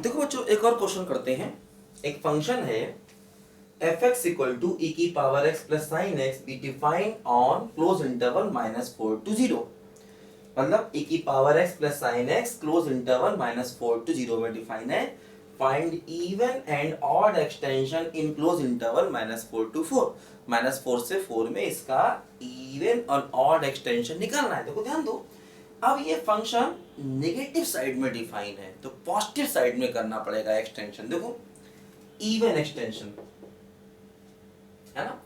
देखो बच्चों एक और क्वेश्चन करते हैं। एक फंक्शन है f(x) इक्वल टू e की power x plus sine x be defined on close interval -4 to 0। मतलब e की power x plus sine x close interval -4 to 0 में डिफाइन है। Find even and odd extension in close interval -4 to 4। -4 से 4 में इसका even और odd extension निकालना है। देखो ध्यान दो, अब ये फंक्शन नेगेटिव साइड में डिफाइन है तो पॉजिटिव साइड में करना पड़ेगा एक्सटेंशन। देखो इवन एक्सटेंशन है ना,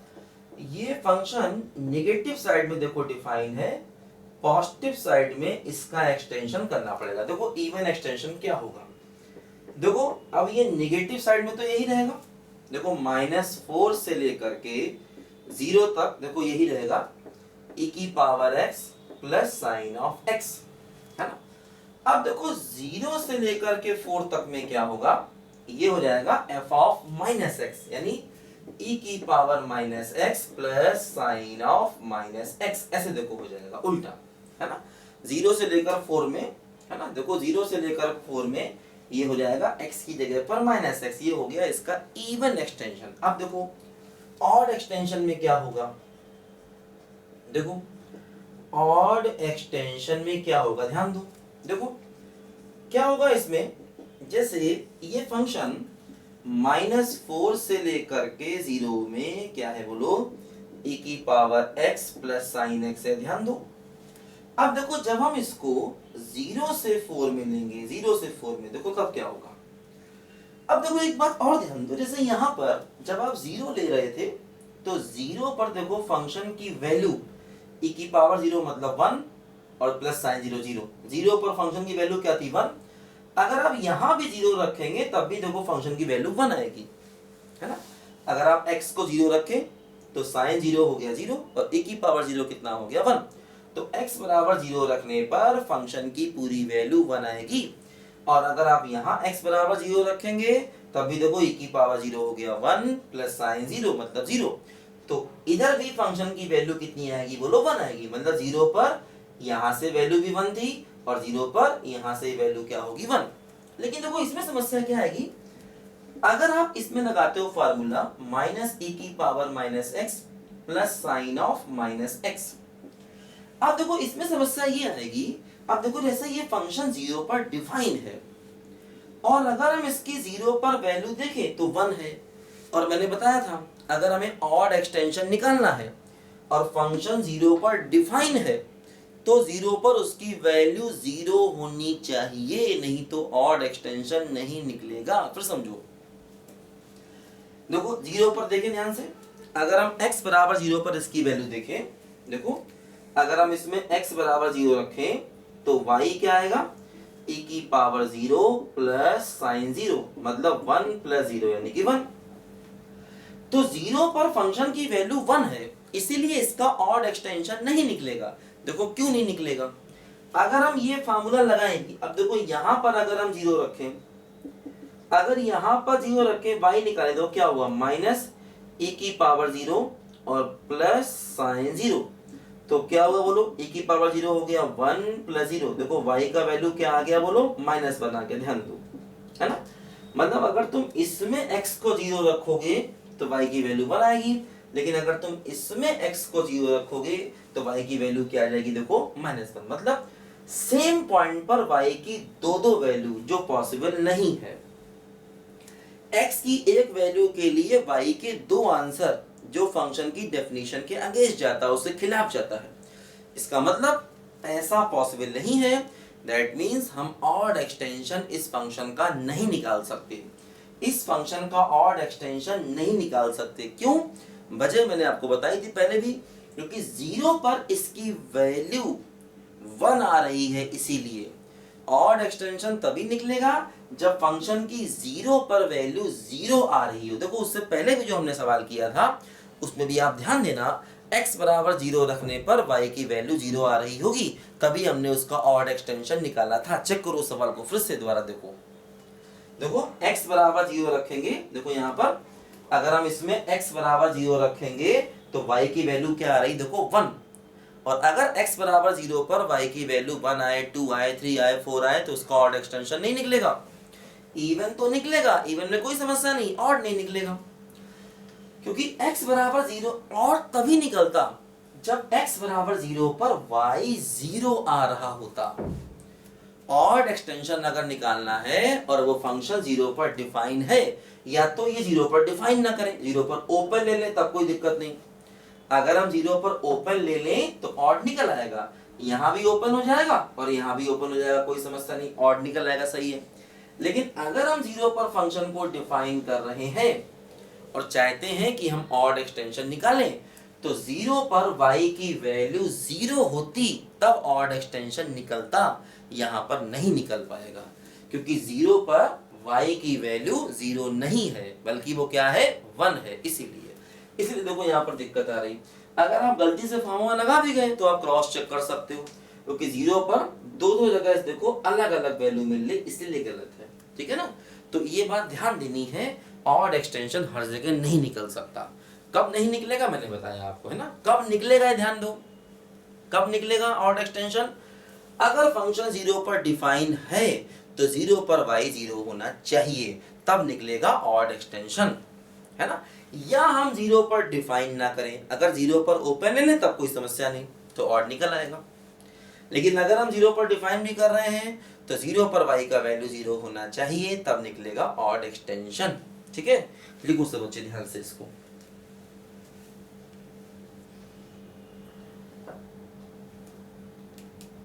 ये फंक्शन नेगेटिव साइड में देखो डिफाइन है, पॉजिटिव साइड में इसका एक्सटेंशन करना पड़ेगा। देखो इवन एक्सटेंशन क्या होगा, देखो अब ये नेगेटिव साइड में तो यही रहेगा। देखो -4 से लेकर के 0 तक देखो यही रहेगा e की power x plus sign of x, है ना। अब देखो 0 से लेकर के 4 तक में क्या होगा, ये हो जाएगा f ऑफ माइनस एक्स, यानी e की power -x plus sign of -x। ऐसे देखो हो जाएगा उल्टा, है ना। 0 से लेकर 4 में, है ना, देखो 0 से लेकर 4 में ये हो जाएगा x की जगह पर -x, ये हो गया इसका इवन एक्सटेंशन। अब देखो ऑड एक्सटेंशन में क्या होगा, देखो ऑड एक्सटेंशन में क्या होगा, ध्यान दो। देखो क्या होगा इसमें, जैसे ये फंक्शन -4 से लेकर के 0 में क्या है बोलो, e की power x plus sign x है। ध्यान दो, अब देखो जब हम इसको 0 से 4 में लेंगे, 0 से 4 में देखो तब क्या होगा। अब देखो एक बात और ध्यान दो, जैसे यहाँ पर जब आप 0 ले रहे थे तो 0 पर देखो फंक्शन की वैल्यू e की पावर 0 मतलब 1 और प्लस साइन 0 0, 0 पर फंक्शन की वैल्यू क्या थी 1। अगर आप यहाँ भी 0 रखेंगे तब भी देखो फंक्शन की वैल्यू 1 आएगी, है ना। अगर आप x को 0 रखें तो साइन 0 हो गया 0 और e की पावर 0 कितना हो गया 1। तो x बराबर 0 रखने पर फंक्शन की पूरी वैल्यू 1 आएगी। और अगर आप यहाँ x बराबर 0 रखेंगे तब भी देखो e की पावर 0 हो गया 1 प्लस साइन 0 मतलब 0। तो इधर भी फंक्शन की वैल्यू कितनी आएगी बोलो 1 आएगी। मतलब 0 पर यहाँ से वैल्यू भी 1 थी और 0 पर यहाँ से वैल्यू क्या होगी 1। लेकिन देखो इसमें समस्या क्या आएगी, अगर आप इसमें लगाते हो फार्मूला -e की power -x plus sign of -x। अब देखो इसमें समस्या ये आएगी, अब देखो जैसे ये फंक्शन 0 पर डिफाइन है और अगर हम इसकी 0 पर वैल्यू देखें तो 1 है, और मैंने बताया था अगर हमें ऑड एक्सटेंशन निकालना है और फंक्शन 0 पर डिफाइन है तो 0 पर उसकी वैल्यू 0 होनी चाहिए, नहीं तो ऑड एक्सटेंशन नहीं निकलेगा। फिर समझो, देखो 0 पर देखें ध्यान से, अगर हम x बराबर 0 पर इसकी वैल्यू देखें, देखो अगर हम इसमें x बराबर 0 रखें तो y क्या आएगा, e की पावर 0 प्लस साइन 0 मतलब 1 प्लस 0 यानी कि 1। तो 0 पर फंक्शन की वैल्यू 1 है, इसीलिए इसका ऑड एक्सटेंशन नहीं निकलेगा। देखो क्यों नहीं निकलेगा, अगर हम ये फार्मूला लगाएंगे, अब देखो यहां पर अगर हम 0 रखें, अगर यहां पर 0 रखें y निकाले तो क्या हुआ -e की पावर 0 और प्लस साइन 0, तो क्या हुआ बोलो, e की पावर 0 हो गया 1 प्लस 0। देखो y का वैल्यू क्या आ गया बोलो -1 बना के, ध्यान दो, है ना। मतलब अगर तुम इसमें x को 0 रखोगे तो y की वैल्यू 1 आएगी, लेकिन अगर तुम इसमें x को 0 रखोगे तो y की वैल्यू क्या आ जाएगी देखो -1। मतलब सेम पॉइंट पर y की दो वैल्यू जो पॉसिबल नहीं है। x की एक वैल्यू के लिए y के 2 आंसर जो फंक्शन की डेफिनेशन के अगेंस्ट जाता है, उसके खिलाफ जाता है। इसका मतलब ऐसा पॉसिबल नहीं है। दैट मीन्स हम ऑड एक्सटेंशन इस फंक्शन का नहीं निकाल सकते, इस फंक्शन का ऑड एक्सटेंशन नहीं निकाल सकते। क्यों, वजह मैंने आपको बताई थी पहले भी, क्योंकि 0 पर इसकी वैल्यू 1 आ रही है, इसीलिए ऑड एक्सटेंशन तभी निकलेगा जब फंक्शन की 0 पर वैल्यू 0 आ रही हो। देखो उससे पहले भी जो हमने सवाल किया था उसमें भी आप ध्यान देना, x बराबर 0 रखने पर y की वैल्यू 0 आ रही होगी, तभी हमने उसका ऑड एक्सटेंशन निकाला था। चेक करो सवाल को फिर से दोबारा देखो, देखो x बराबर 0 रखेंगे, देखो यहाँ पर अगर हम इसमें x बराबर 0 रखेंगे तो y की वैल्यू क्या आ रही देखो 1, और अगर x बराबर 0 पर y की वैल्यू 1 आए 2 आए 3 आए 4 आए तो उसका ऑड एक्सटेंशन नहीं निकलेगा। इवन तो निकलेगा, इवन में कोई समस्या नहीं, ऑड नहीं निकलेगा, क्योंकि x बराबर 0 और तभी निकलता जब x बराबर 0 पर y 0 आ रहा होता। ऑड एक्सटेंशन अगर निकालना है और वो फंक्शन 0 पर डिफाइन है, या तो ये 0 पर डिफाइन ना करें, 0 पर ओपन ले लें तब कोई दिक्कत नहीं। अगर हम 0 पर ओपन ले लें तो ऑड निकल आएगा, यहां भी ओपन हो जाएगा और यहां भी ओपन हो जाएगा, कोई समस्या नहीं, ऑड निकल आएगा, सही है। लेकिन अगर हम 0 पर फंक्शन को डिफाइन कर रहे हैं और चाहते हैं कि हम ऑड एक्सटेंशन निकालें, तो 0 पर y की वैल्यू 0 होती तब ऑड एक्सटेंशन निकलता, यहां पर नहीं निकल पाएगा, क्योंकि 0 पर y की वैल्यू 0 नहीं है, बल्कि वो क्या है, 1 है। इसीलिए देखो यहाँ पर दिक्कत आ रही। अगर आप गलती से फार्मूला लगा भी गए तो आप क्रॉस चेक कर सकते हो, क्योंकि 0 पर दो जगह देखो अलग अलग वैल्यू मिल रही, इसलिए गलत है, ठीक है ना। तो ये बात ध्यान देनी है, ऑड एक्सटेंशन हर जगह नहीं निकल सकता। कब नहीं निकलेगा मैंने बताया आपको, है ना, कब निकलेगा ध्यान दो, कब निकलेगा ऑड एक्सटेंशन, अगर फंक्शन 0 पर डिफाइन है तो 0 पर y 0 होना चाहिए, तब निकलेगा ऑड एक्सटेंशन, है ना। या हम 0 पर डिफाइन ना करें, अगर 0 पर ओपन ले लें तब कोई समस्या नहीं, तो ऑड निकल आएगा। लेकिन अगर हम 0 पर डिफाइन भी कर रहे हैं तो 0 पर y का वैल्यू 0 होना चाहिए, तब निकलेगा ऑड एक्सटेंशन, ठीक है। लिखो सब बच्चे ध्यान से इसको।